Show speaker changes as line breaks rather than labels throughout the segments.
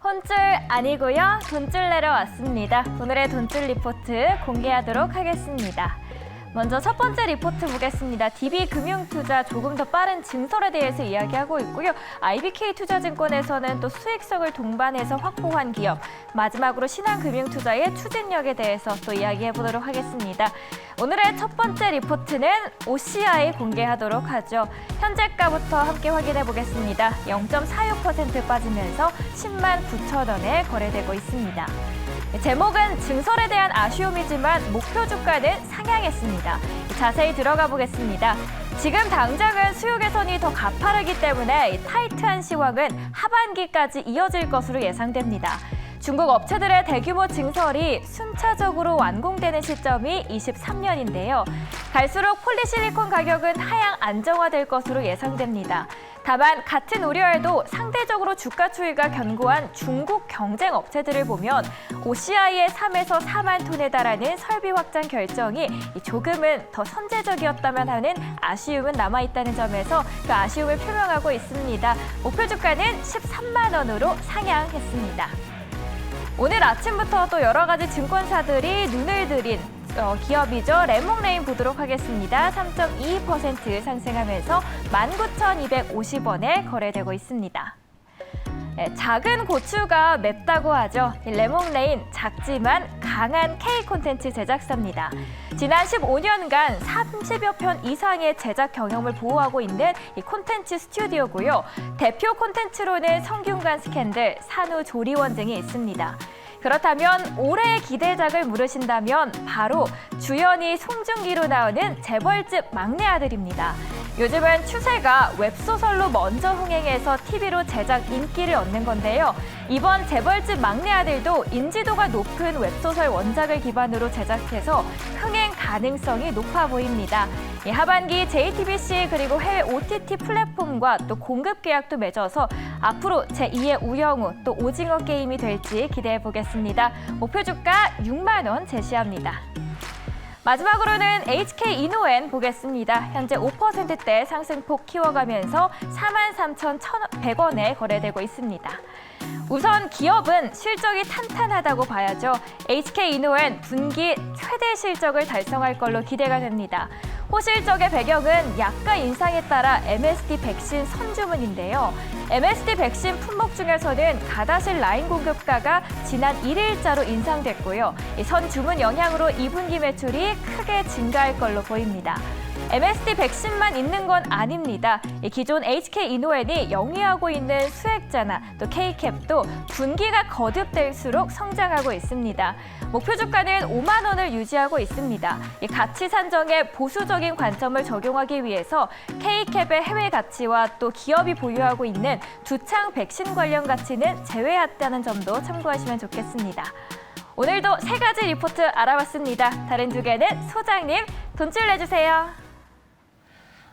혼줄 아니고요. 돈줄 내러 왔습니다. 오늘의 돈줄 리포트 공개하도록 하겠습니다. 먼저 첫 번째 리포트 보겠습니다. DB금융투자 조금 더 빠른 증설에 대해서 이야기하고 있고요. IBK투자증권에서는 또 수익성을 동반해서 확보한 기업, 마지막으로 신한금융투자의 추진력에 대해서 또 이야기해보도록 하겠습니다. 오늘의 첫 번째 리포트는 OCI 공개하도록 하죠. 현재가부터 함께 확인해 보겠습니다. 0.46% 빠지면서 10만 9천 원에 거래되고 있습니다. 제목은 증설에 대한 아쉬움이지만 목표 주가는 상향했습니다. 자세히 들어가 보겠습니다. 지금 당장은 수요 개선이 더 가파르기 때문에 타이트한 시황은 하반기까지 이어질 것으로 예상됩니다. 중국 업체들의 대규모 증설이 순차적으로 완공되는 시점이 23년인데요. 갈수록 폴리실리콘 가격은 하향 안정화될 것으로 예상됩니다. 다만 같은 우려에도 상대적으로 주가 추이가 견고한 중국 경쟁 업체들을 보면 OCI의 3에서 4만 톤에 달하는 설비 확장 결정이 조금은 더 선제적이었다면 하는 아쉬움은 남아있다는 점에서 그 아쉬움을 표명하고 있습니다. 목표 주가는 13만 원으로 상향했습니다. 오늘 아침부터 또 여러 가지 증권사들이 눈을 들인 기업이죠. 레몽레인 보도록 하겠습니다. 3.22% 상승하면서 19,250원에 거래되고 있습니다. 작은 고추가 맵다고 하죠. 레몽레인 작지만 강한 K 콘텐츠 제작사입니다. 지난 15년간 30여 편 이상의 제작 경험을 보유하고 있는 이 콘텐츠 스튜디오고요. 대표 콘텐츠로는 성균관 스캔들, 산후조리원 등이 있습니다. 그렇다면 올해의 기대작을 물으신다면 바로 주연이 송중기로 나오는 재벌집 막내 아들입니다. 요즘은 추세가 웹소설로 먼저 흥행해서 TV로 제작 인기를 얻는 건데요. 이번 재벌집 막내 아들도 인지도가 높은 웹소설 원작을 기반으로 제작해서 흥행 가능성이 높아 보입니다. 하반기 JTBC 그리고 해외 OTT 플랫폼과 또 공급 계약도 맺어서 앞으로 제2의 우영우 또 오징어 게임이 될지 기대해 보겠습니다. 목표 주가 6만 원 제시합니다. 마지막으로는 HK이노엔 보겠습니다. 현재 5%대 상승폭 키워가면서 43,100원에 거래되고 있습니다. 우선 기업은 실적이 탄탄하다고 봐야죠. HK이노엔 분기 최대 실적을 달성할 걸로 기대가 됩니다. 호실적의 배경은 약가 인상에 따라 MSD 백신 선주문인데요. MSD 백신 품목 중에서는 가다실 라인 공급가가 지난 1일자로 인상됐고요. 이 선주문 영향으로 2분기 매출이 크게 증가할 걸로 보입니다. MSD 백신만 있는 건 아닙니다. 기존 HK이노엔이 영위하고 있는 수액자나 또 K캡도 분기가 거듭될수록 성장하고 있습니다. 목표 주가는 5만 원을 유지하고 있습니다. 가치 산정에 보수적인 관점을 적용하기 위해서 K캡의 해외 가치와 또 기업이 보유하고 있는 두창 백신 관련 가치는 제외했다는 점도 참고하시면 좋겠습니다. 오늘도 3가지 리포트 알아봤습니다. 다른 2개는 소장님 돈줄 내주세요.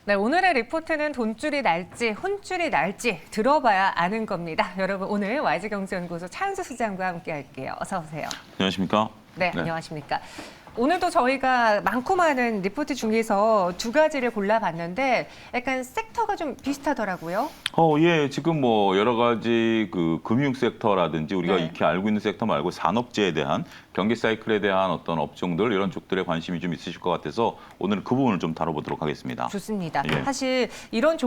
네, 오늘의 리포트는 돈줄이 날지 혼줄이 날지 들어봐야 아는 겁니다. 여러분 오늘 YG경제연구소 차은수 소장과 함께 할게요. 어서 오세요.
안녕하십니까?
네, 안녕하십니까? 오늘도 저희가 많고 많은 리포트 중에서 2가지를 골라봤는데 약간 섹터가 좀 비슷하더라고요.
예, 지금 뭐 여러 가지 그 금융 섹터라든지 우리가
네.
익히 알고 있는 섹터 말고 산업재에 대한 경기 사이클에 대한 어떤 업종들 이런 쪽들에 관심이 좀 있으실 것 같아서 오늘 그 부분을 좀 다뤄보도록 하겠습니다.
좋습니다.
예.
사실 이런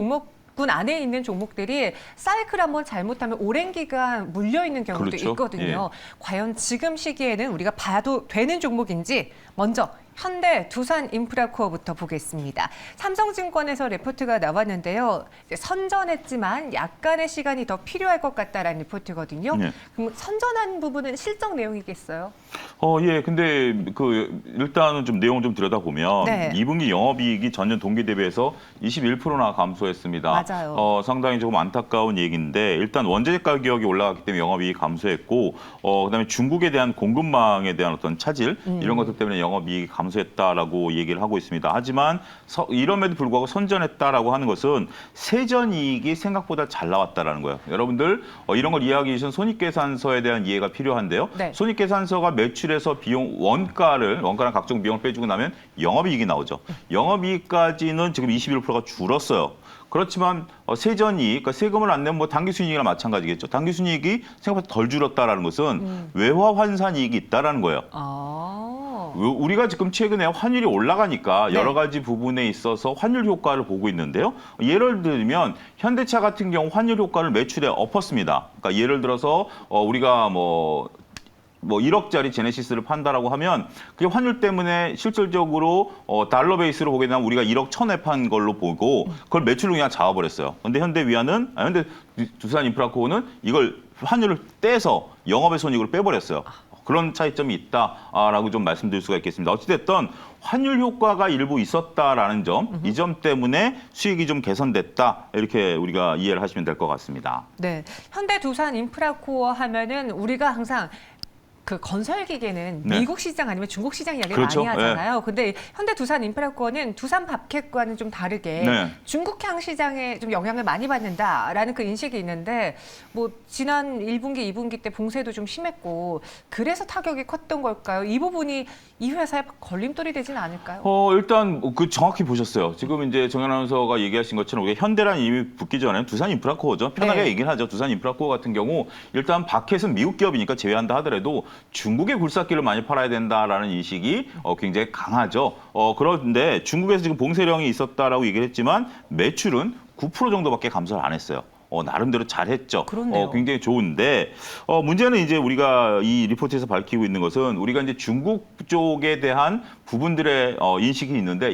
군 안에 있는 종목들이 사이클 한번 잘못하면 오랜 기간 물려있는 경우도
그렇죠.
있거든요. 과연 지금 시기에는 우리가 봐도 되는 종목인지 먼저 현대, 두산 인프라코어부터 보겠습니다. 삼성증권에서 리포트가 나왔는데요. 이제 선전했지만 약간의 시간이 더 필요할 것 같다라는 리포트거든요.
네.
그럼 선전한 부분은 실적 내용이겠어요?
예, 근데 그 일단은 좀 내용을 좀 들여다보면
네.
2분기 영업이익이 전년 동기 대비해서 21%나 감소했습니다.
맞아요.
상당히 조금 안타까운 얘기인데 일단 원재료 가격이 올라갔기 때문에 영업이익이 감소했고 그다음에 중국에 대한 공급망에 대한 어떤 차질 이런 것들 때문에 영업이익이 감소했다라고 얘기를 하고 있습니다. 하지만 이럼에도 불구하고 선전했다라고 하는 것은 세전이익이 생각보다 잘 나왔다라는 거예요. 여러분들 이런 걸 이해하기 위해서는 손익계산서에 대한 이해가 필요한데요.
네.
손익계산서가 매출에서 비용 원가랑 각종 비용을 빼주고 나면 영업이익이 나오죠. 영업이익까지는 지금 21%가 줄었어요. 그렇지만 세전이익, 그러니까 세금을 안 내면 뭐 당기순이익이나 마찬가지겠죠. 당기순이익이 생각보다 덜 줄었다라는 것은 외화 환산이익이 있다라는 거예요. 우리가 지금 최근에 환율이 올라가니까
네.
여러 가지 부분에 있어서 환율 효과를 보고 있는데요. 예를 들면 현대차 같은 경우 환율 효과를 매출에 엎었습니다. 그러니까 예를 들어서 우리가 뭐 1억짜리 제네시스를 판다라고 하면 그게 환율 때문에 실질적으로 달러 베이스로 보게 되면 우리가 1억 1천에 판 걸로 보고 그걸 매출로 그냥 잡아버렸어요. 근데 현대 두산 인프라코어는 이걸 환율을 떼서 영업의 손익을 빼버렸어요. 그런 차이점이 있다라고 좀 말씀드릴 수가 있겠습니다. 어찌됐든 환율 효과가 일부 있었다라는 점, 이 점 때문에 수익이 좀 개선됐다 이렇게 우리가 이해를 하시면 될 것 같습니다.
네, 현대 두산 인프라코어 하면은 우리가 항상 그 건설 기계는
네.
미국 시장 아니면 중국 시장 이야기를
그렇죠.
많이 하잖아요. 근데 현대 두산 인프라코어는 두산 밥캣과는 좀 다르게
네.
중국향 시장에 좀 영향을 많이 받는다라는 그 인식이 있는데 뭐 지난 1분기, 2분기 때 봉쇄도 좀 심했고 그래서 타격이 컸던 걸까요? 이 부분이 이 회사의 걸림돌이 되지는 않을까요?
일단 그 정확히 보셨어요. 지금 이제 정현 아나운서가 얘기하신 것처럼 우리가 현대란 이미 붙기 전에는 두산 인프라코어죠. 편하게
네.
얘기를 하죠. 두산 인프라코어 같은 경우 일단 바켓은 미국 기업이니까 제외한다 하더라도 중국의 굴삭기를 많이 팔아야 된다라는 인식이 굉장히 강하죠. 그런데 중국에서 지금 봉쇄령이 있었다라고 얘기를 했지만 매출은 9% 정도밖에 감소를 안 했어요. 나름대로 잘했죠.
그렇네요.
굉장히 좋은데 문제는 이제 우리가 이 리포트에서 밝히고 있는 것은 우리가 이제 중국 쪽에 대한 부분들의 인식이 있는데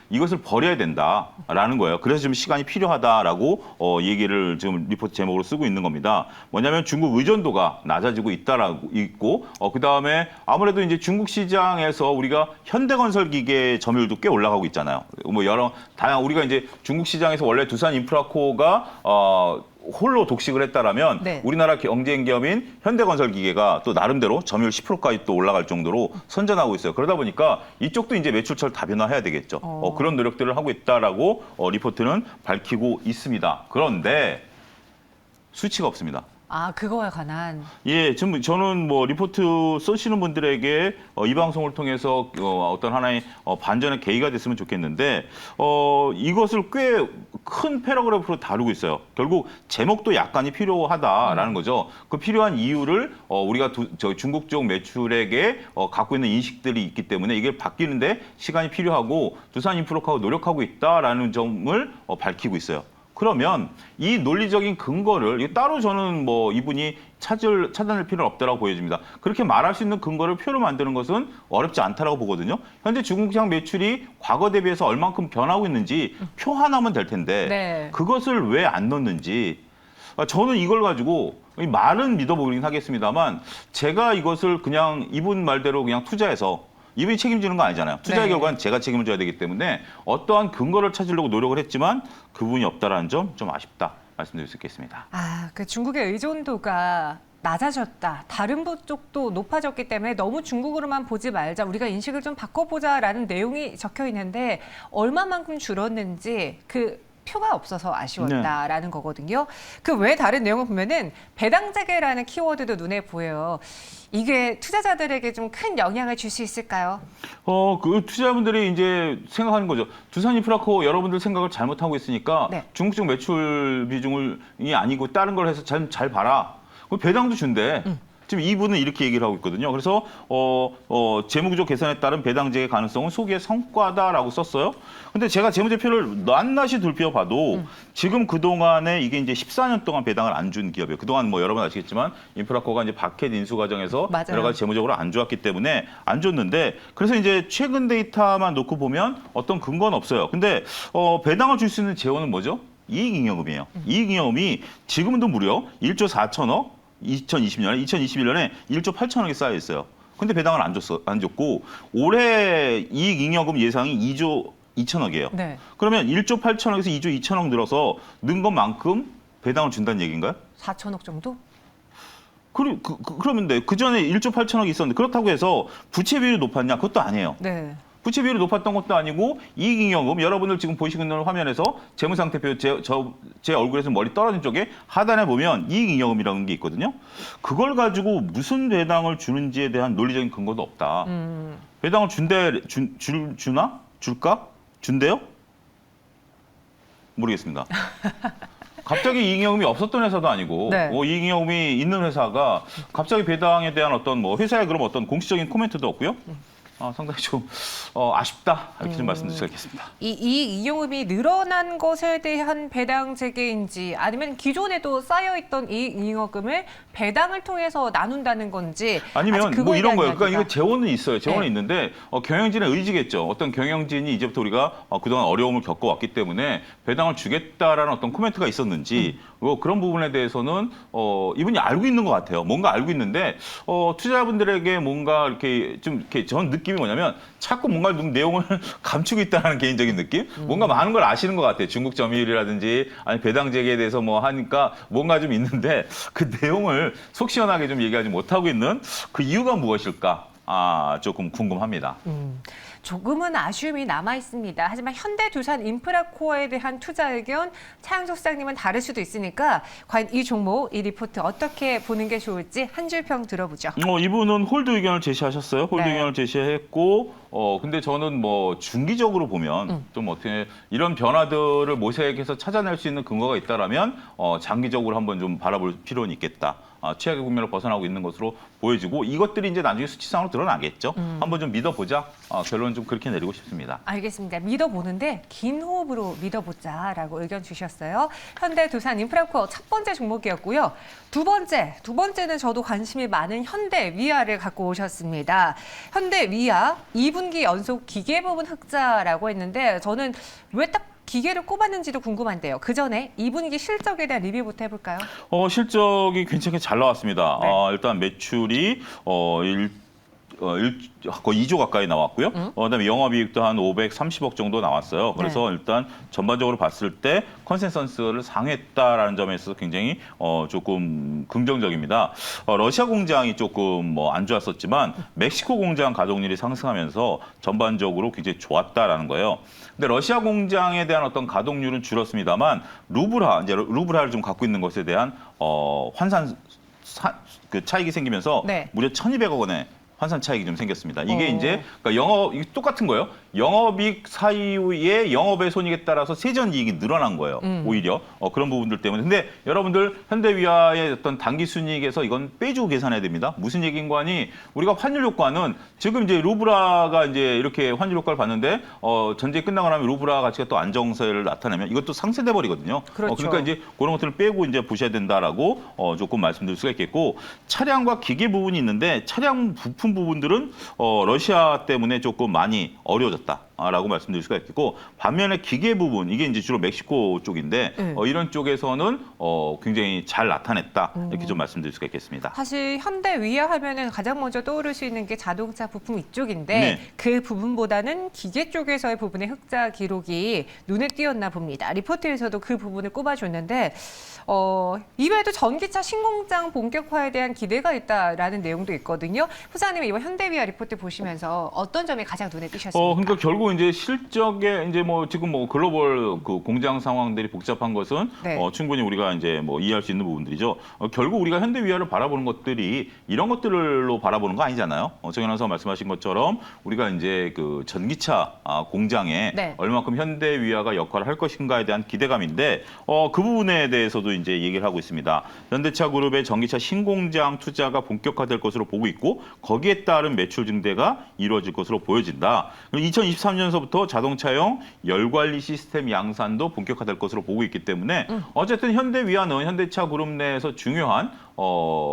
이것을 버려야 된다라는 거예요. 그래서 좀 시간이 필요하다라고 얘기를 지금 리포트 제목으로 쓰고 있는 겁니다. 뭐냐면 중국 의존도가 낮아지고 있고 그다음에 아무래도 이제 중국 시장에서 우리가 현대건설기계 점유율도 꽤 올라가고 있잖아요. 뭐 여러 다양 우리가 이제 중국 시장에서 원래 두산 인프라코가 홀로 독식을 했다라면
네.
우리나라 경쟁 기업인 현대건설기계가 또 나름대로 점유율 10%까지 또 올라갈 정도로 선전하고 있어요. 그러다 보니까 이쪽도 이제 매출처를 다변화해야 되겠죠. 그런 노력들을 하고 있다라고 리포트는 밝히고 있습니다. 그런데 수치가 없습니다.
아, 그거에 관한.
예, 저는 뭐 리포트 쓰시는 분들에게 이 방송을 통해서 어떤 하나의 반전의 계기가 됐으면 좋겠는데 이것을 꽤 큰 패러그래프로 다루고 있어요. 결국 제목도 약간이 필요하다라는 거죠. 그 필요한 이유를 우리가 중국 쪽 매출액에 갖고 있는 인식들이 있기 때문에 이게 바뀌는데 시간이 필요하고 두산 인프라코어가 노력하고 있다라는 점을 밝히고 있어요. 그러면 이 논리적인 근거를 따로 저는 뭐 이분이 찾아낼 필요는 없다라고 보여집니다. 그렇게 말할 수 있는 근거를 표로 만드는 것은 어렵지 않다라고 보거든요. 현재 중국 시장 매출이 과거 대비해서 얼만큼 변하고 있는지 표 하나면 될 텐데
네.
그것을 왜 안 넣는지 저는 이걸 가지고 말은 믿어보긴 하겠습니다만 제가 이것을 그냥 이분 말대로 그냥 투자해서 이분이 책임지는 거 아니잖아요. 투자의
네.
결과는 제가 책임을 져야 되기 때문에 어떠한 근거를 찾으려고 노력을 했지만 그분이 없다라는 점 좀 아쉽다 말씀드릴 수 있겠습니다.
아, 그 중국의 의존도가 낮아졌다. 다른 쪽도 높아졌기 때문에 너무 중국으로만 보지 말자. 우리가 인식을 좀 바꿔보자라는 내용이 적혀 있는데 얼마만큼 줄었는지 그 표가 없어서 아쉬웠다라는 거거든요. 그 외 다른 내용을 보면은 배당 재개라는 키워드도 눈에 보여요. 이게 투자자들에게 좀 큰 영향을 줄 수 있을까요?
그 투자자분들이 이제 생각하는 거죠. 두산 인프라코어 여러분들 생각을 잘못하고 있으니까
네.
중국 쪽 매출 비중이 아니고 다른 걸 해서 잘 봐라. 그럼 배당도 준대. 지금 이분은 이렇게 얘기를 하고 있거든요. 그래서 재무구조 개선에 따른 배당 재개 가능성은 소기의 성과다라고 썼어요. 근데 제가 재무제표를 낱낱이 돌펴봐도 지금 그동안에 이게 이제 14년 동안 배당을 안 준 기업이에요. 그동안 뭐 여러분 아시겠지만 인프라코어가 이제 바켓 인수 과정에서
맞아요.
여러 가지 재무적으로 안 좋았기 때문에 안 줬는데 그래서 이제 최근 데이터만 놓고 보면 어떤 근거는 없어요. 근데 배당을 줄 수 있는 재원은 뭐죠? 이익잉여금이에요. 이익잉여금이 지금도 무려 1조 4천억 2020년에 2021년에 1조 8천억이 쌓여 있어요. 근데 배당을 안 줬고 올해 이익잉여금 예상이 2조 2천억이에요.
네.
그러면 1조 8천억에서 2조 2천억 늘어서 는 것만큼 배당을 준다는 얘기인가요?
4천억 정도?
그러면 그 전에 1조 8천억이 있었는데 그렇다고 해서 부채 비율이 높았냐? 그것도 아니에요.
네.
부채 비율이 높았던 것도 아니고 이익잉여금 여러분들 지금 보시고 있는 화면에서 재무상태표 제 얼굴에서 멀리 떨어진 쪽에 하단에 보면 이익잉여금이라는 게 있거든요. 그걸 가지고 무슨 배당을 주는지에 대한 논리적인 근거도 없다. 배당을 주나? 줄까? 준대요? 모르겠습니다. 갑자기 이익영음이 없었던 회사도 아니고
네.
이익영음이 있는 회사가 갑자기 배당에 대한 어떤 뭐 회사의 그런 어떤 공식적인 코멘트도 없고요. 상당히 좀 아쉽다 이렇게 좀 말씀드릴 수 있겠습니다.
이 이익이용음이 늘어난 것에 대한 배당 재개인지 아니면 기존에도 쌓여있던 이익잉여금을 배당을 통해서 나눈다는 건지
아니면
아직
뭐
그거에
이런
대한
거예요. 그러니까
이야기가.
이거 재원은 있어요. 재원은
네.
있는데 경영진의 의지겠죠. 어떤 경영진이 이제부터 우리가 그동안 어려움을 겪어왔기 때문에 배당을 주겠다라는 어떤 코멘트가 있었는지 그런 부분에 대해서는 이분이 알고 있는 것 같아요. 뭔가 알고 있는데 투자자분들에게 뭔가 이렇게 좀 이렇게 전 느낌이 뭐냐면 자꾸 뭔가 좀 내용을 감추고 있다는 개인적인 느낌? 뭔가 많은 걸 아시는 것 같아요. 중국 점유율이라든지 아니 배당 재개에 대해서 뭐 하니까 뭔가 좀 있는데 그 내용을 속 시원하게 좀 얘기하지 못하고 있는 그 이유가 무엇일까? 조금 궁금합니다.
조금은 아쉬움이 남아 있습니다. 하지만 현대두산 인프라코어에 대한 투자 의견 차영석 소장님은 다를 수도 있으니까 과연 이 종목, 이 리포트 어떻게 보는 게 좋을지 한 줄 평 들어보죠.
이분은 홀드 의견을 제시하셨어요. 홀드
네.
의견을 제시했고, 근데 저는 뭐 중기적으로 보면 좀 어떻게 이런 변화들을 모색해서 찾아낼 수 있는 근거가 있다라면 장기적으로 한번 좀 바라볼 필요는 있겠다. 최악의 국면을 벗어나고 있는 것으로 보여지고 이것들이 이제 나중에 수치상으로 드러나겠죠. 한번 좀 믿어보자. 결론은 좀 그렇게 내리고 싶습니다.
알겠습니다. 믿어보는데 긴 호흡으로 믿어보자라고 의견 주셨어요. 현대두산 인프라코어 첫 번째 종목이었고요. 두 번째는 저도 관심이 많은 현대위아를 갖고 오셨습니다. 현대위아 2분기 연속 기계 부분 흑자라고 했는데 저는 왜 딱 기계를 꼽았는지도 궁금한데요. 그 전에 2분기 실적에 대한 리뷰부터 해볼까요?
실적이 괜찮게 잘 나왔습니다.
네.
일단 매출이 거의 2조 가까이 나왔고요. 그다음에 영업이익도 한 530억 정도 나왔어요. 그래서
네.
일단 전반적으로 봤을 때 컨센서스를 상회했다라는 점에 있어서 굉장히 조금 긍정적입니다. 러시아 공장이 조금 뭐 안 좋았었지만 멕시코 공장 가동률이 상승하면서 전반적으로 굉장히 좋았다라는 거예요. 근데 러시아 공장에 대한 어떤 가동률은 줄었습니다만 루브라를 좀 갖고 있는 것에 대한 환산 그 차익이 생기면서
네.
무려 1,200억 원의 환산 차익이 좀 생겼습니다. 이게 이제 그러니까 이게 똑같은 거예요. 영업이익 사이의 영업의 손익에 따라서 세전 이익이 늘어난 거예요. 오히려 그런 부분들 때문에. 근데 여러분들 현대위아의 어떤 단기 순이익에서 이건 빼주고 계산해야 됩니다. 무슨 얘기인가 하니 우리가 환율 효과는 지금 이제 루브라가 이제 이렇게 환율 효과를 봤는데 전쟁이 끝나고 나면 루브라 가치가 또 안정세를 나타내면 이것도 상쇄돼 버리거든요.
그렇죠.
그러니까 이제 그런 것들을 빼고 이제 보셔야 된다라고 조금 말씀드릴 수가 있겠고 차량과 기계 부분이 있는데 차량 부품 부분들은 러시아 때문에 조금 많이 어려워졌다라고 말씀드릴 수가 있겠고 반면에 기계 부분 이게 이제 주로 멕시코 쪽인데 이런 쪽에서는 굉장히 잘 나타냈다 이렇게 좀 말씀드릴 수가 있겠습니다.
사실 현대위아 하면은 가장 먼저 떠오를 수 있는 게 자동차 부품 이쪽인데
네.
그 부분보다는 기계 쪽에서의 부분의 흑자 기록이 눈에 띄었나 봅니다. 리포트에서도 그 부분을 꼽아줬는데 이외에도 전기차 신공장 본격화에 대한 기대가 있다라는 내용도 있거든요. 후사님 이번 현대위아 리포트 보시면서 어떤 점이 가장 눈에 띄셨습니까?
그러니까 결국 이제 실적에 이제 뭐 지금 뭐 글로벌 그 공장 상황들이 복잡한 것은
네.
충분히 우리가 이제 뭐 이해할 수 있는 부분들이죠. 결국 우리가 현대위아를 바라보는 것들이 이런 것들로 바라보는 거 아니잖아요. 정현 아나운서 말씀하신 것처럼 우리가 이제 그 전기차 공장에
네.
얼마큼 현대위아가 역할을 할 것인가에 대한 기대감인데 그 부분에 대해서도 이제 얘기를 하고 있습니다. 현대차 그룹의 전기차 신공장 투자가 본격화될 것으로 보고 있고 거기에 따른 매출 증대가 이루어질 것으로 보여진다. 2023년서부터 자동차용 열관리 시스템 양산도 본격화될 것으로 보고 있기 때문에 어쨌든 현대위아는 현대차 그룹 내에서 중요한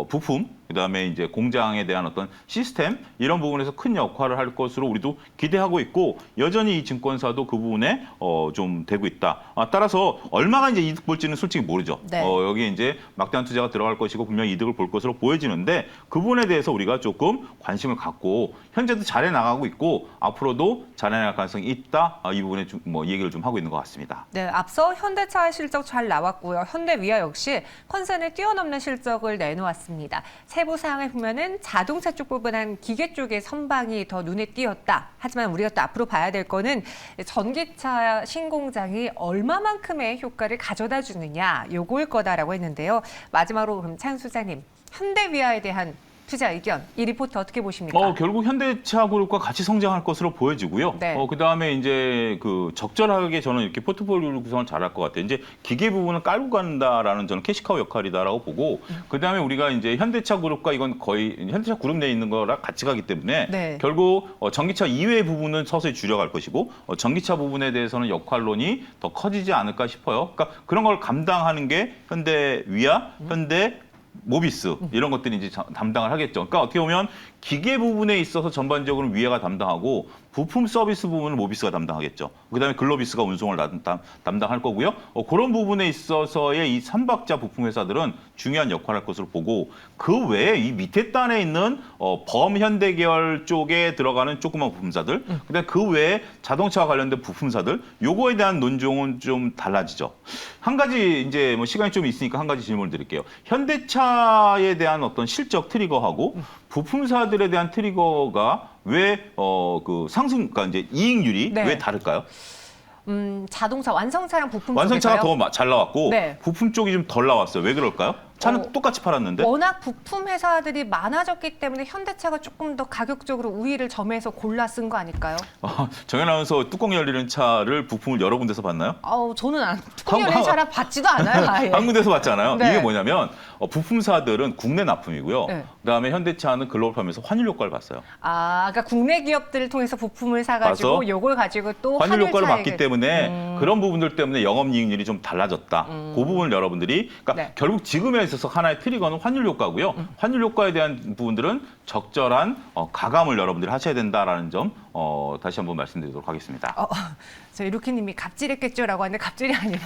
부품, 그다음에 이제 공장에 대한 어떤 시스템 이런 부분에서 큰 역할을 할 것으로 우리도 기대하고 있고 여전히 이 증권사도 그 부분에 좀 되고 있다. 따라서 얼마가 이제 이득 볼지는 솔직히 모르죠.
네.
여기에 이제 막대한 투자가 들어갈 것이고 분명히 이득을 볼 것으로 보여지는데 그 부분에 대해서 우리가 조금 관심을 갖고 현재도 잘해 나가고 있고 앞으로도 잘해 나갈 가능성이 있다. 이 부분에 좀 뭐 얘기를 좀 하고 있는 것 같습니다.
네, 앞서 현대차 실적 잘 나왔고요. 현대위아 역시 컨센을 뛰어넘는 실적을 내놓았습니다. 세부 사항을 보면은 자동차 쪽 부분한 기계 쪽의 선방이 더 눈에 띄었다. 하지만 우리가 또 앞으로 봐야 될 거는 전기차 신공장이 얼마만큼의 효과를 가져다 주느냐 요거일 거다라고 했는데요. 마지막으로 그럼 차영 소장님 현대위아에 대한 투자 의견, 이 리포트 어떻게 보십니까?
결국 현대차그룹과 같이 성장할 것으로 보여지고요.
네.
그다음에 이제 그 적절하게 저는 이렇게 포트폴리오 구성을 잘할 것 같아요. 이제 기계 부분을 깔고 간다라는 저는 캐시카우 역할이다라고 보고 그다음에 우리가 이제 현대차그룹과 이건 거의 현대차그룹 내에 있는 거랑 같이 가기 때문에
네.
결국 전기차 이외의 부분은 서서히 줄여갈 것이고 전기차 부분에 대해서는 역할론이 더 커지지 않을까 싶어요. 그러니까 그런 걸 감당하는 게 현대 위아, 현대 모비스 이런 것들이 이제 담당을 하겠죠. 그러니까 어떻게 보면 기계 부분에 있어서 전반적으로 위아가 담당하고 부품 서비스 부분을 모비스가 담당하겠죠. 그다음에 글로비스가 운송을 담당할 거고요. 그런 부분에 있어서의 이 삼박자 부품 회사들은 중요한 역할을 할 것으로 보고 그 외에 이 밑에 단에 있는 범현대 계열 쪽에 들어가는 조그만 부품사들, 그다음에 그 외에 자동차와 관련된 부품사들, 요거에 대한 논종은 좀 달라지죠. 한 가지 이제 뭐 시간이 좀 있으니까 한 가지 질문을 드릴게요. 현대차에 대한 어떤 실적 트리거하고 부품사들에 대한 트리거가 왜 그 상승, 그러니까 이제 이익률이
네.
왜 다를까요?
자동차 완성차랑 부품
완성차가
쪽에서요?
더 잘 나왔고
네.
부품 쪽이 좀 덜 나왔어요. 왜 그럴까요? 차는 똑같이 팔았는데.
워낙 부품 회사들이 많아졌기 때문에 현대차가 조금 더 가격적으로 우위를 점해서 골라 쓴 거 아닐까요?
정연 아나운서 뚜껑 열리는 차를 부품을 여러 군데서 봤나요?
저는 뚜껑 열린 차라 받지도 않아요. 아예.
한 군데서 봤잖아요.
네.
이게 뭐냐면 부품사들은 국내 납품이고요.
네.
그다음에 현대차는 글로벌 판매에서 환율 효과를 봤어요.
그러니까 국내 기업들을 통해서 부품을 사가지고
봐서
요걸 가지고 또
환율 효과를
차익을-
봤기 때문에 그런 부분들 때문에 영업이익률이 좀 달라졌다. 그 부분을 여러분들이 그러니까
네.
결국 지금에 있어서 하나의 트리거는 환율 효과고요. 환율 효과에 대한 부분들은 적절한 가감을 여러분들이 하셔야 된다라는 점 다시 한번 말씀드리도록 하겠습니다.
저 이루키님이 갑질했겠죠라고 하는데 갑질이 아니라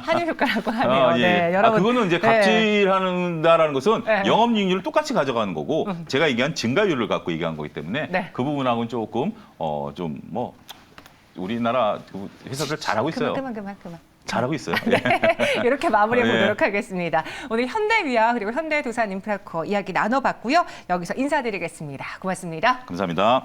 환율 효과라고 하네요.
예.
네, 여러분.
그거는 이제
네.
갑질한다라는 것은
네.
영업이익률을 똑같이 가져가는 거고 제가 얘기한 증가율을 갖고 얘기한 거기 때문에
네.
그 부분하고는 조금 좀 뭐 우리나라 그 회사들 잘하고 있어요.
그만.
잘하고 있어요.
네, 이렇게 마무리해
예.
보도록 하겠습니다. 오늘 현대위아 그리고 현대두산인프라코어 이야기 나눠봤고요. 여기서 인사드리겠습니다. 고맙습니다.
감사합니다.